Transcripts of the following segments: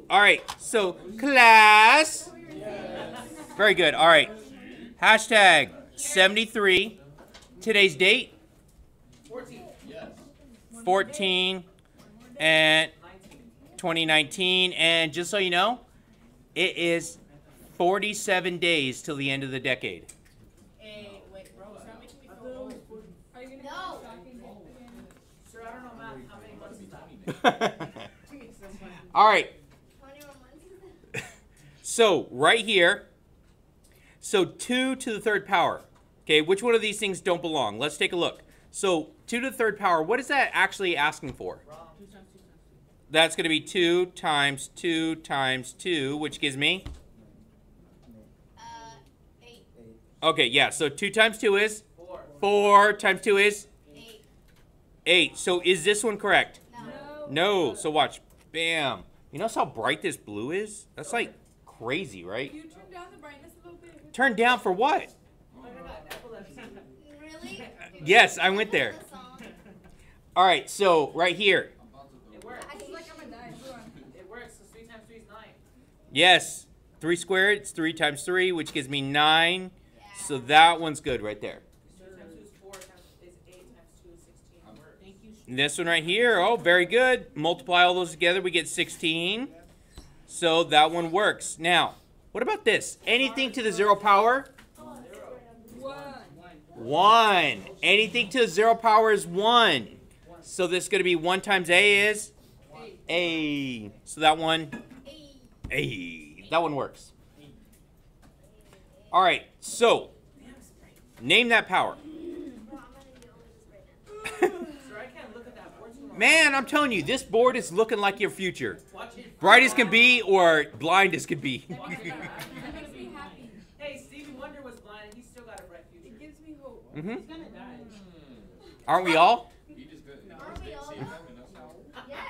All right, so class. Very good. All right. Hashtag 73. Today's date? 14 and 2019. And just so you know, it is 47 days till the end of the decade. Hey, wait, bro. Are you gonna Sir, I don't know math. How many months is that? All right. So right here, so 2 to the third power. Okay, which one of these things don't belong? Let's take a look. So 2 to the third power, what is that actually asking for? That's going to be 2 times 2 times 2, which gives me? 8. Okay, yeah, so 2 times 2 is? 4. 4 times 2 is? 8. 8. So is this one correct? No. No. So watch. Bam. You notice how bright this blue is? That's like crazy, right? Can you turn down the brightness a little bit? Turn down for what? Really? Yes, I went there. All right, so right here. It works. I feel like I'm gonna die. It works. So 3 times 3 is 9. Yes. 3 squared, it's 3 times 3, which gives me 9. So that one's good right there. 2 times 2 is 4 times is 8 times 2 is 16. Thank you. And this one right here, oh, very good. Multiply all those together, we get 16. So that one works. Now, what about this? Anything to the 0 power? 1. Anything to the 0 power is 1. So this is going to be 1 times A is? A. So that one? A. That one works. All right, so name that power. Sir, I can't look at that board too long. Man, I'm telling you, this board is looking like your future. Bright as can be or blind as can be. That makes me happy. Hey, Stevie Wonder was blind and he still got a bright future. It gives me hope. He's gonna die. Aren't we all? Aren't we all? Yes.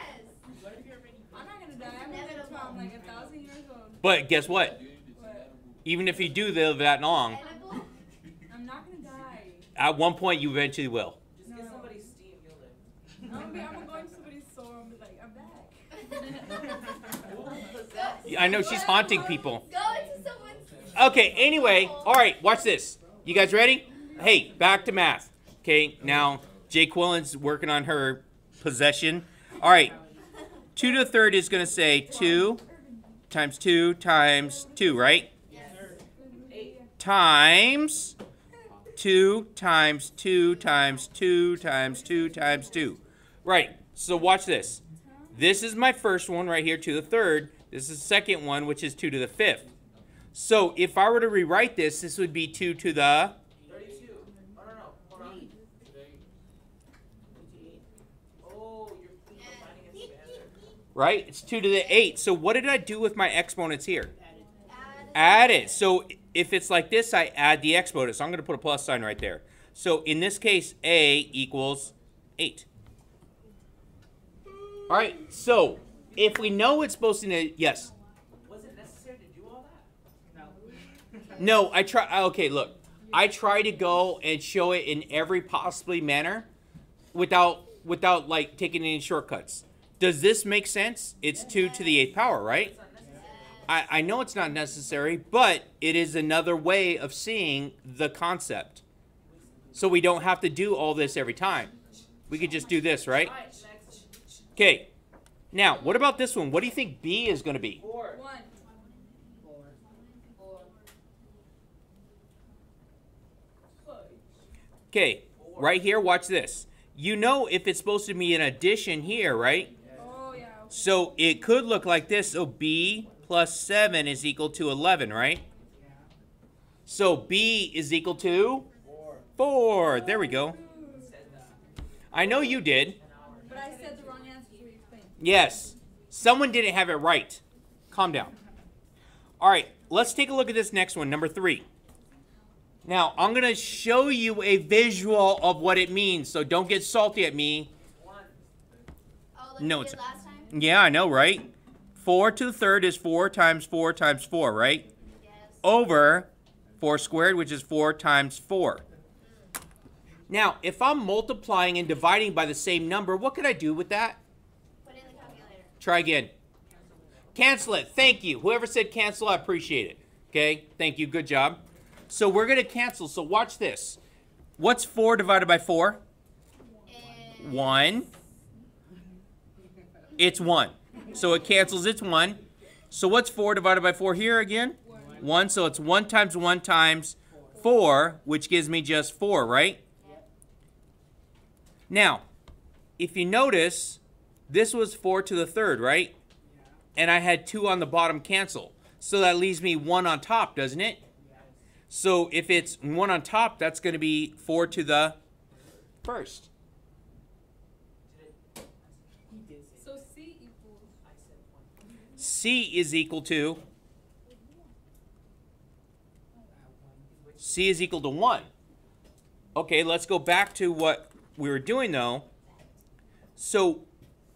I'm not gonna die. I'm living until I'm like 1,000 years old. But guess what? Even if you do live that long, I'm not gonna die. at one point you eventually will. Just get somebody's steam, you'll live. Oh, I'm gonna go into somebody's soul and be like, I'm back. I know she's haunting people. Go into someone's. Okay, anyway, all right, watch this. You guys ready? Hey, back to math. Okay, now Jay Quillen's working on her possession. All right, 2 to the third is going to say 2 times 2 times 2, right? Times 2 times 2 times 2 times 2 times 2. Right, so watch this. This is my first one right here, 2 to the third. This is the second one, which is 2 to the fifth. So if I were to rewrite this, this would be 2 to the... 32. Oh, no. Hold on. Oh, you're combining it together. Right? It's 2 to the 8. So what did I do with my exponents here? Add it. So if it's like this, I add the exponent. So I'm going to put a plus sign right there. So in this case, A equals 8. All right. So if we know it's supposed to... Yes? Was it necessary to do all that? No, I try... Okay, look. I try to go and show it in every possibly manner without like taking any shortcuts. Does this make sense? It's 2 to the 8th power, right? I know it's not necessary, but it is another way of seeing the concept. So we don't have to do all this every time. We could just do this, right? Okay. Now, what about this one? What do you think B is going to be? 4. 1. Okay, right here, watch this. You know if it's supposed to be an addition here, right? Oh, yeah. So it could look like this. So B plus 7 is equal to 11, right? So B is equal to? 4. There we go. I know you did. But I said the wrong answer, so you explain. Yes. Someone didn't have it right. Calm down. All right, let's take a look at this next one, number 3. Now, I'm going to show you a visual of what it means, so don't get salty at me. 1. Oh, like No, we it's... did last time? Yeah, I know, right? 4 to the third is 4 times 4 times 4, right? Yes. Over 4 squared, which is 4 times 4. Now, if I'm multiplying and dividing by the same number, what could I do with that? Put in the calculator. Try again. Cancel it. Thank you. Whoever said cancel, I appreciate it. Okay, thank you. Good job. So we're going to cancel. So watch this. What's 4 divided by 4? 1. It's 1. So it cancels. It's 1. So what's 4 divided by 4 here again? 1. So it's 1 times 1 times 4, which gives me just 4, right? Now, if you notice, this was 4 to the 3rd, right? And I had 2 on the bottom cancel. So that leaves me 1 on top, doesn't it? So if it's 1 on top, that's going to be 4 to the 1st. So C equals. C is equal to C is equal to 1. Okay, let's go back to what we were doing though. So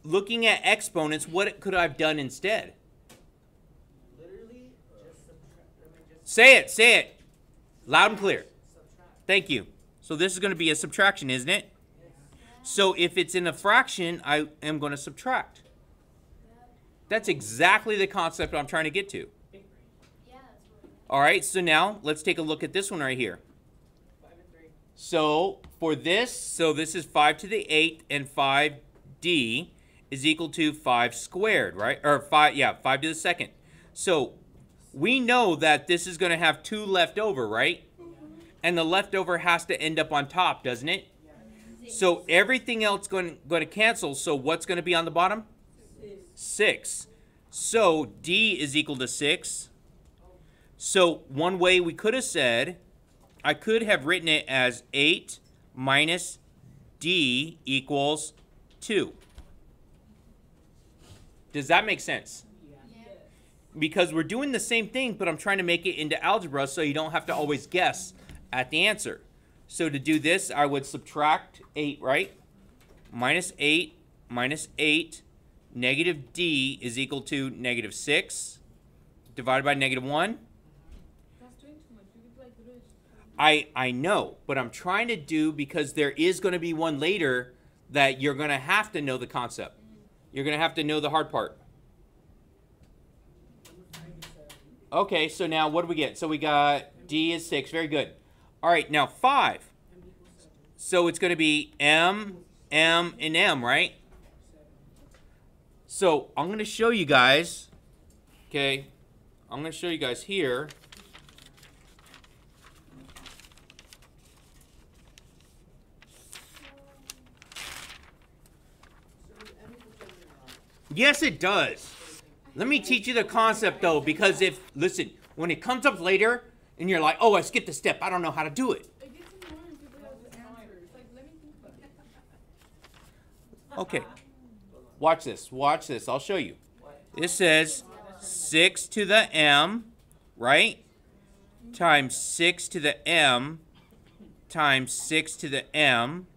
looking at exponents, what could I have done instead? Literally, just subtract. Say it, say it. Loud and clear. Thank you. So this is going to be a subtraction, isn't it? So if it's in a fraction, I am going to subtract. That's exactly the concept I'm trying to get to. All right, so now let's take a look at this one right here. 5 and 3. So for this, this is 5 to the 8th, and 5d is equal to 5 squared, right? Or 5 to the 2nd. So we know that this is going to have 2 left over, right? And the leftover has to end up on top, doesn't it? So everything else going to cancel. So what's going to be on the bottom? 6. So D is equal to 6. So one way we could have said, I could have written it as 8 minus D equals 2. Does that make sense? Because we're doing the same thing, but I'm trying to make it into algebra so you don't have to always guess at the answer. So to do this, I would subtract 8, right? Minus 8 minus 8, negative D is equal to negative 6, divided by negative 1. That's doing too much. You could like this. I know, but I'm trying to do, because there is going to be one later that you're going to have to know the concept. You're going to have to know the hard part. Okay, so now what do we get? So we got D is 6. Very good. All right, now 5. So it's going to be M, M, and M, right? So I'm going to show you guys, okay? I'm going to show you guys here. Yes, it does. Let me teach you the concept, though, because listen, when it comes up later, and you're like, oh, I skipped a step, I don't know how to do it. It gets annoying when people have the answers. Like, let me think about it. Okay. Watch this. Watch this. I'll show you. This says 6 to the M, right? Times 6 to the M times 6 to the M.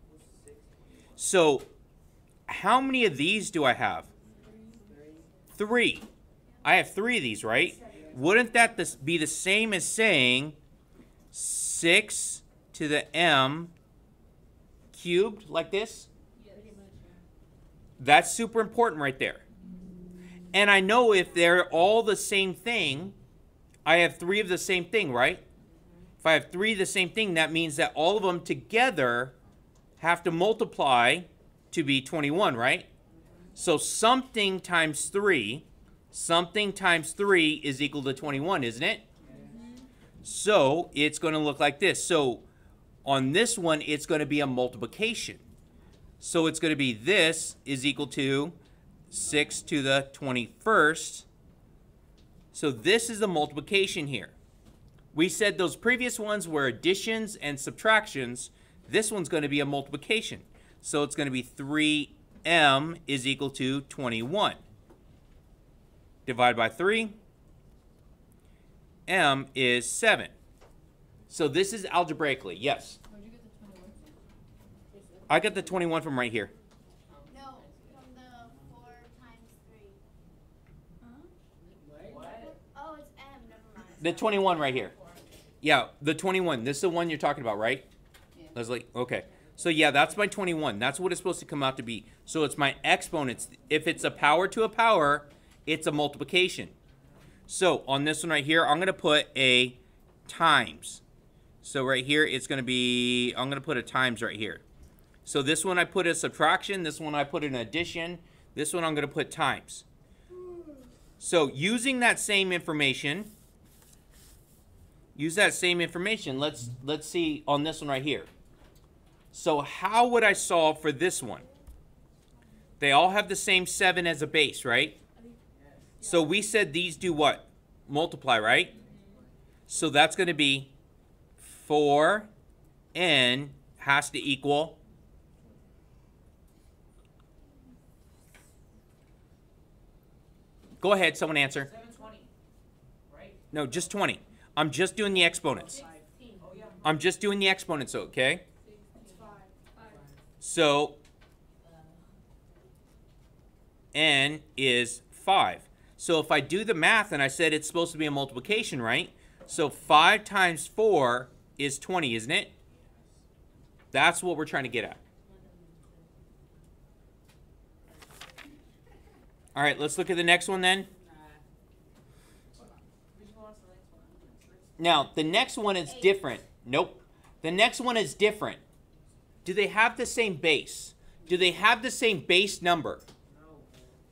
So how many of these do I have? 3. I have 3 of these, right? Wouldn't that be the same as saying 6 to the M cubed, like this? That's super important right there. And I know if they're all the same thing, I have 3 of the same thing, right? If I have 3 of the same thing, that means that all of them together have to multiply to be 21, right? So something times 3 is equal to 21, isn't it? So it's going to look like this. So on this one, it's going to be a multiplication. So it's going to be this is equal to 6 to the 21st. So this is the multiplication here. We said those previous ones were additions and subtractions. This one's going to be a multiplication. So it's going to be 3m is equal to 21. Divide by 3. M is 7. So this is algebraically, yes. Where'd you get the 21? I got the 21 from right here. No, from the 4 times 3. Huh? What? Oh, it's M. Never mind. The 21 right here. Yeah, the 21. This is the one you're talking about, right? Yeah. Leslie? Okay. So yeah, that's my 21. That's what it's supposed to come out to be. So it's my exponents. If it's a power to a power, It's a multiplication. So on this one right here, I'm going to put a times. So right here, it's going to be, I'm going to put a times right here. So this one I put a subtraction. This one I put an addition. This one I'm going to put times. So using that same information, let's see on this one right here. So how would I solve for this one? They all have the same 7 as a base, right? So we said these do what? Multiply, right? So that's going to be 4n has to equal Go ahead, someone answer. 720, right? No, just 20. I'm just doing the exponents. Oh, yeah. I'm just doing the exponents, okay? It's 5. So n is 5. So if I do the math, and I said it's supposed to be a multiplication, right? So 5 times 4 is 20, isn't it? That's what we're trying to get at. All right, let's look at the next one then. Now, the next one is different. Nope. The next one is different. Do they have the same base? Do they have the same base number?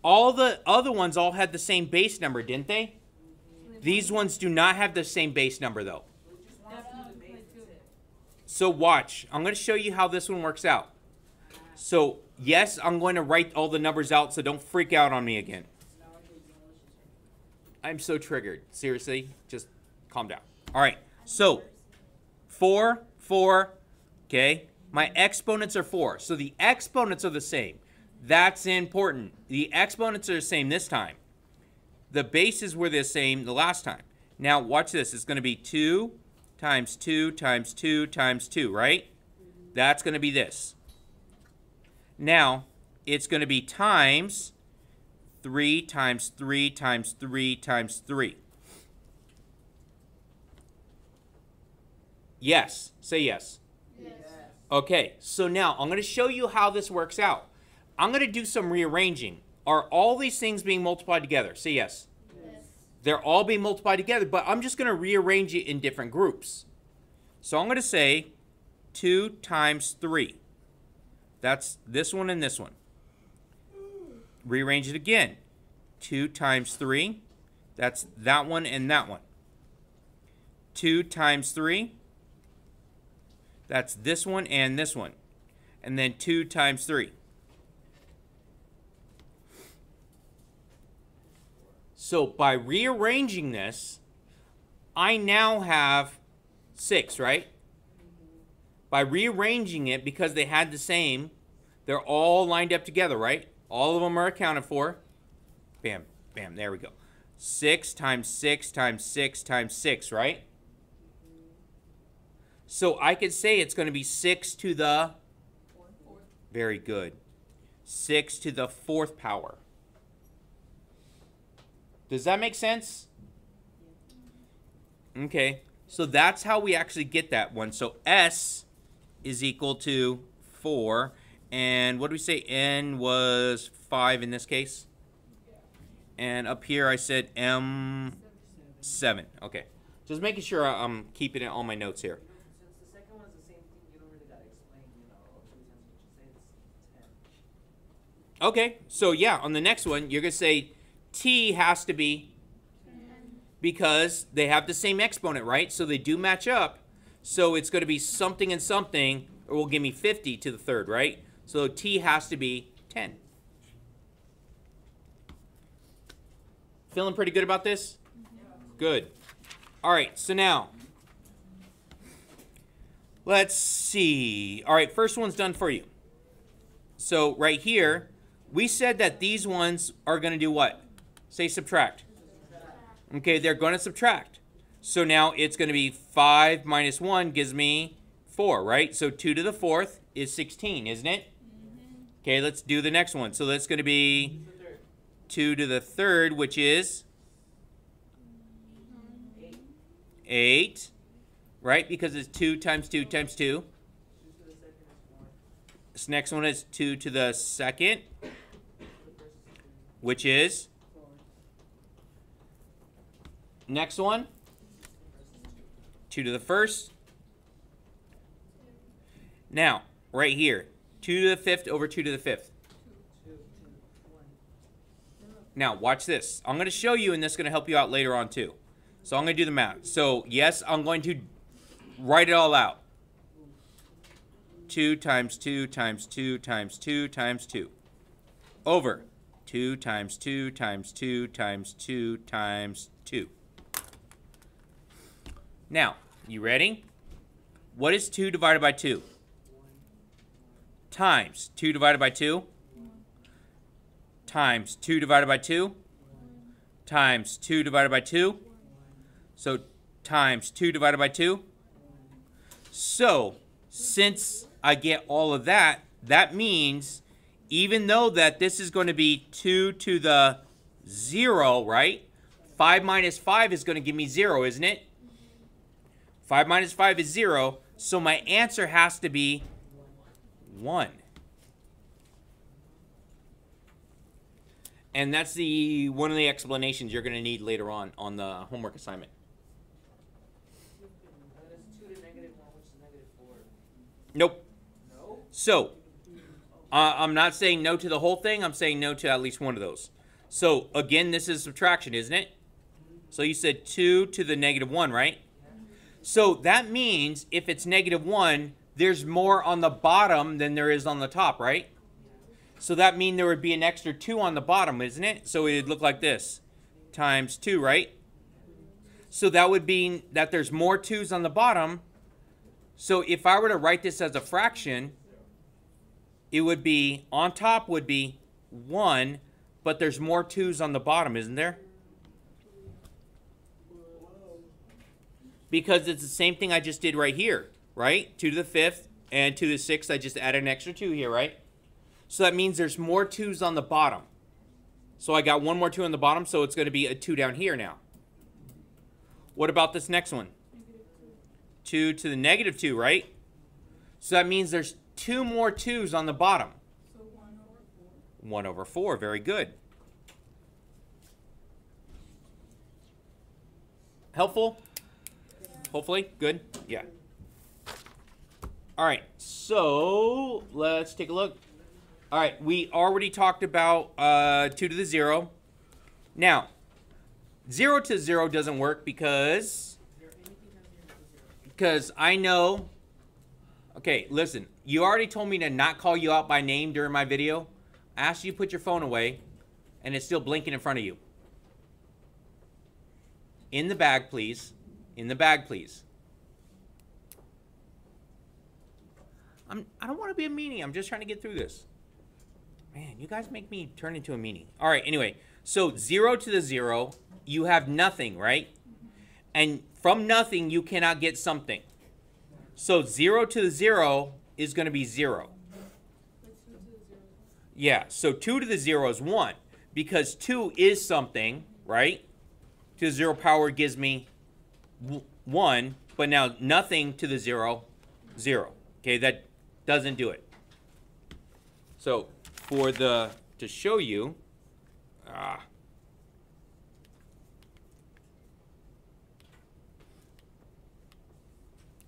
All the other ones all had the same base number, didn't they? These ones do not have the same base number, though. So watch. I'm going to show you how this one works out. So, yes, I'm going to write all the numbers out, so don't freak out on me again. I'm so triggered. Seriously, just calm down. All right, so 4, 4, okay? My exponents are 4, so the exponents are the same. That's important. The exponents are the same this time. The bases were the same the last time. Now, watch this. It's going to be 2 times 2 times 2 times 2, right? That's going to be this. Now, it's going to be times 3 times 3 times 3 times 3. Yes. Say yes. Yes. Okay, so now I'm going to show you how this works out. I'm going to do some rearranging. Are all these things being multiplied together? Say yes. Yes. They're all being multiplied together, but I'm just going to rearrange it in different groups. So I'm going to say 2 times 3. That's this one and this one. Rearrange it again. 2 times 3. That's that one and that one. 2 times 3. That's this one and this one. And then 2 times 3. So by rearranging this, I now have 6, right? By rearranging it, because they had the same, they're all lined up together, right? All of them are accounted for. Bam, bam, there we go. 6 times 6 times 6 times 6, right? So I could say it's going to be 6 to the... Very good. 6 to the 4th power. Does that make sense? Okay, so that's how we actually get that one. So S is equal to 4. And what do we say? N was 5 in this case. And up here I said M7. Okay. Just making sure I'm keeping it on my notes here. Since the second one's the same thing, you don't really gotta explain, 2 times what you say, it's 10. Okay, so yeah, on the next one, you're going to say T has to be, because they have the same exponent, right? So they do match up. So it's going to be something and something, or will give me 50 to the 3rd, right? So T has to be 10. Feeling pretty good about this? Good. All right, so now, let's see. All right, first one's done for you. So right here, we said that these ones are going to do what? Say subtract. Okay, they're going to subtract. So now it's going to be 5 minus 1 gives me 4, right? So 2 to the 4th is 16, isn't it? Okay, let's do the next one. So that's going to be 2 to the 3rd, which is 8, right? Because it's 2 times 2 times 2. This next one is 2 to the 2nd, which is Next one. 2 to the first. Now, right here. 2 to the fifth over 2 to the fifth. Now, watch this. I'm going to show you, and this is going to help you out later on, too. So, I'm going to do the math. So, yes, I'm going to write it all out. 2 times 2 times 2 times 2 times 2. Over 2 times 2 times 2 times 2 times 2. Now, you ready? What is 2 divided by 2? Times 2 divided by 2? Times 2 divided by 2? Times 2 divided by 2? So, times 2 divided by 2? So, since I get all of that, that means even though that this is going to be 2 to the 0, right? 5 minus 5 is going to give me 0, isn't it? 5 minus 5 is 0, so my answer has to be 1. And that's one of the explanations you're going to need later on the homework assignment. That is 2 to -1, which is -4. Nope. No? So, I'm not saying no to the whole thing. I'm saying no to at least one of those. So, again, this is subtraction, isn't it? So, you said 2 to the -1, right? So, that means if it's -1, there's more on the bottom than there is on the top, right? So, that means there would be an extra 2 on the bottom, isn't it? So, it would look like this. Times 2, right? So, that would mean that there's more 2's on the bottom. So, if I were to write this as a fraction, it would be, on top would be 1, but there's more 2's on the bottom, isn't there? Because it's the same thing I just did right here, right? 2 to the 5th and 2 to the 6th, I just added an extra 2 here, right? So that means there's more 2's on the bottom. So I got one more 2 on the bottom, so it's going to be a 2 down here now. What about this next one? 2 to the -2, right? So that means there's 2 more 2's on the bottom. So 1 over 4. 1 over 4, very good. Helpful? Hopefully, good? Yeah. All right, so let's take a look. All right, we already talked about 2 to the 0. Now, 0 to 0 doesn't work because I know. Okay, listen. You already told me to not call you out by name during my video. I asked you to put your phone away, and it's still blinking in front of you. In the bag, please. In the bag, please. I don't want to be a meanie. I'm just trying to get through this. Man, you guys make me turn into a meanie. All right, anyway. So 0 to the 0, you have nothing, right? And from nothing, you cannot get something. So 0 to the 0 is going to be 0. Yeah, so 2 to the 0 is 1. Because 2 is something, right? 2 to the 0 power gives me 1. But now nothing to the 0, 0. Okay, that doesn't do it. So to show you,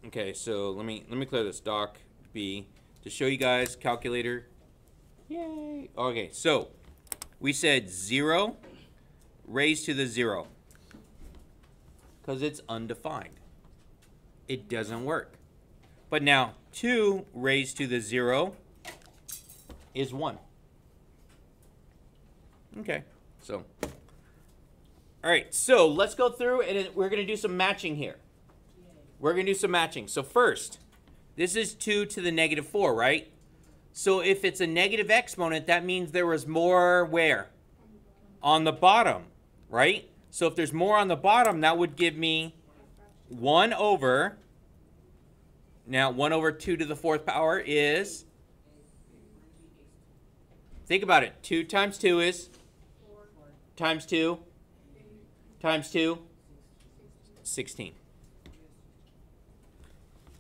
okay, so let me clear this doc B to show you guys calculator. Yay! Okay, so we said 0 raised to the 0 because it's undefined. It doesn't work. But now 2 raised to the 0 is 1. Okay, so all right, so let's go through and we're going to do some matching here. We're going to do some matching. So first, this is 2 to the -4, right? So if it's a negative exponent, that means there was more where? On the bottom, right? So if there's more on the bottom, that would give me 1 over, now 1 over 2 to the 4th power is, think about it, 2 times 2 is? 4. Times 2? 8. Times 2? 16.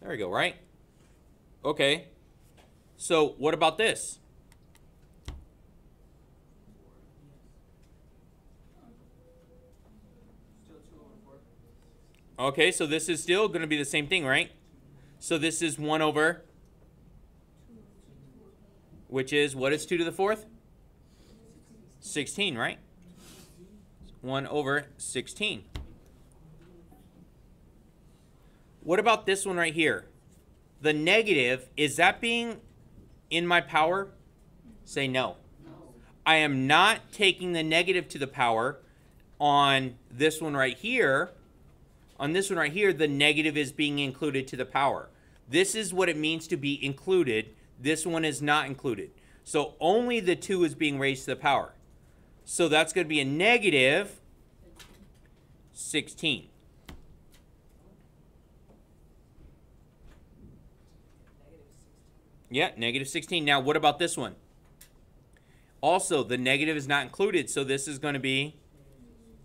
There we go, right? Okay. So what about this? Still 2 over 4. Okay, so this is still going to be the same thing, right? So this is 1 over, which is, what is 2 to the 4th? 16, right? 1 over 16. What about this one right here? The negative, is that being in my power? Say no. I am not taking the negative to the power. On this one right here, the negative is being included to the power. This is what it means to be included. This one is not included. So only the 2 is being raised to the power. So that's going to be a negative 16. Yeah, negative 16. Now, what about this one? Also, the negative is not included, so this is going to be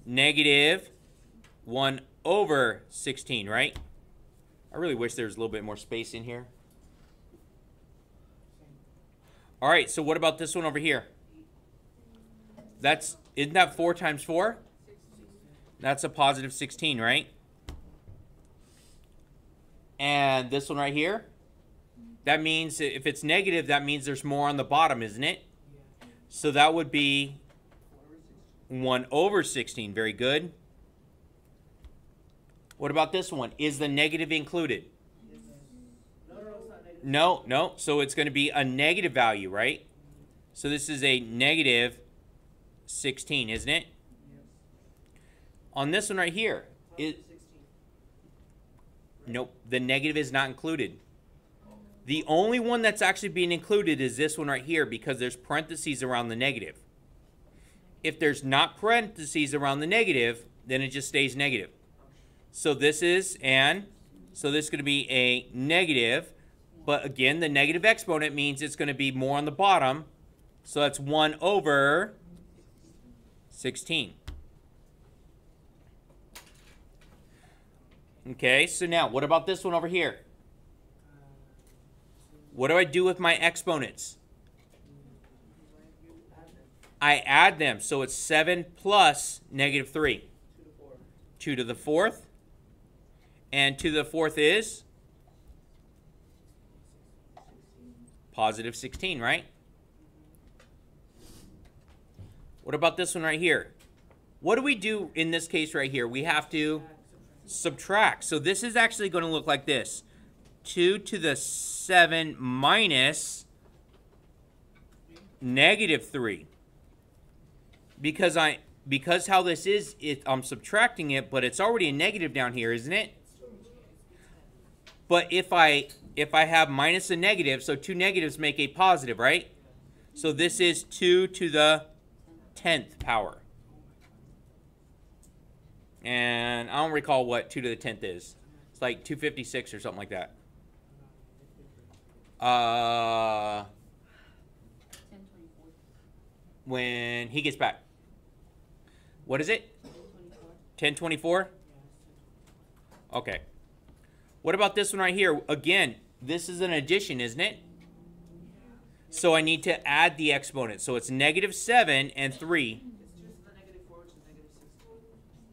negative 1 over 16, right? I really wish there was a little bit more space in here. All right, so what about this one over here? Isn't that 4 times 4? That's a positive 16, right? And this one right here? That means if it's negative, that means there's more on the bottom, isn't it? So that would be 1 over 16. Very good. What about this one? Is the negative included? No. So it's going to be a negative value, right? So this is a negative 16, isn't it? On this one right here, nope, the negative is not included. The only one that's actually being included is this one right here because there's parentheses around the negative. If there's not parentheses around the negative, then it just stays negative. So this is, so this is going to be a negative, but again, the negative exponent means it's going to be more on the bottom. So that's 1 over 16. Okay, so now what about this one over here? What do I do with my exponents? I add them. So it's 7 plus negative 3. 2 to the 4th. And 2 to the 4th is? Positive 16, right? What about this one right here? What do we do in this case right here? We have to subtract. So this is actually going to look like this. 2 to the 7 minus negative 3. Because how this is, I'm subtracting it, but it's already a negative down here, isn't it? But if I have minus a negative, so 2 negatives make a positive, right? So this is 2 to the 10th power. And I don't recall what 2 to the 10th is. It's like 256 or something like that. 1024. When he gets back. What is it? 1024? Okay. What about this one right here? Again, this is an addition, isn't it? So I need to add the exponent. So it's negative 7 and 3.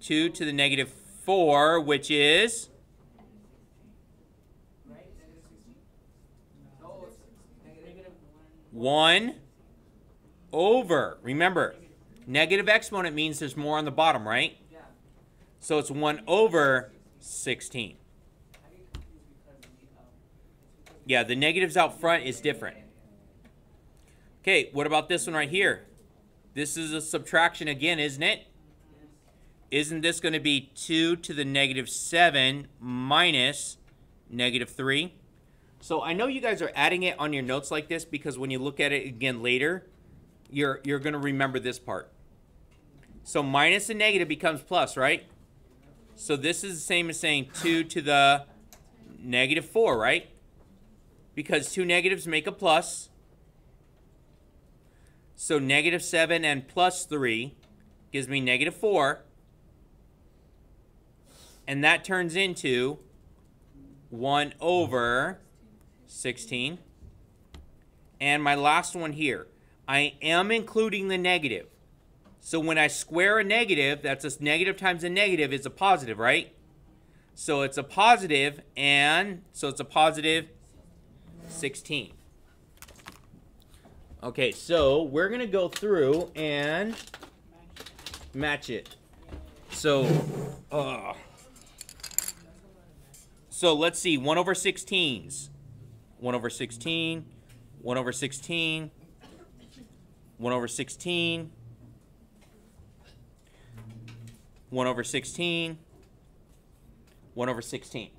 2 to the negative 4, which is? 1 over. Remember, negative exponent means there's more on the bottom, right? So it's 1 over 16. Yeah, the negatives out front is different. Okay, what about this one right here? This is a subtraction again, isn't it? Isn't this going to be 2 to the negative 7 minus negative 3? So I know you guys are adding it on your notes like this because when you look at it again later, you're going to remember this part. So minus a negative becomes plus, right? So this is the same as saying 2 to the negative 4, right? Because 2 negatives make a plus. So negative 7 and plus 3 gives me negative 4. And that turns into 1 over 16. And my last one here. I am including the negative. So when I square a negative, that's a negative times a negative is a positive, right? So it's a positive, and so it's a positive 16. Okay, so we're going to go through and match it. So let's see, 1 over 16s. 1 over 16, 1 over 16, 1 over 16, 1 over 16, 1 over 16.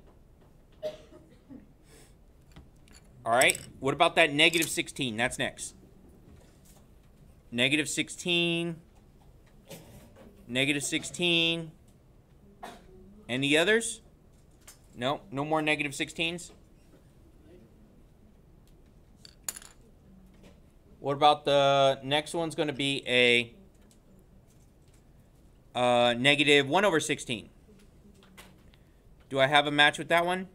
All right, what about that negative 16? That's next. Negative 16, negative 16. Any others? No, no more negative 16s? What about the next one's going to be a negative 1 over 16? Do I have a match with that one?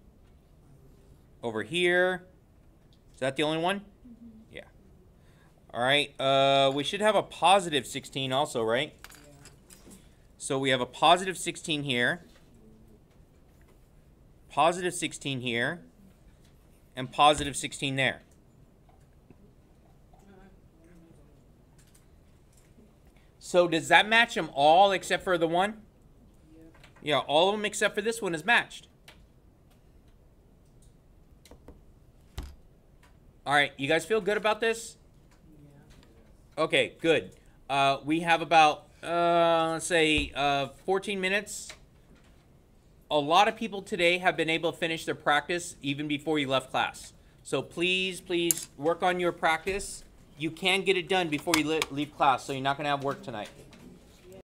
Over here. Is that the only one? Yeah. All right. We should have a positive 16 also, right? So we have a positive 16 here. Positive 16 here. And positive 16 there. So does that match them all except for the one? Yeah, all of them except for this one is matched. All right, you guys feel good about this? Okay, good. We have about, let's say, 14 minutes. A lot of people today have been able to finish their practice even before you left class. So please, please work on your practice. You can get it done before you leave class, so you're not going to have work tonight.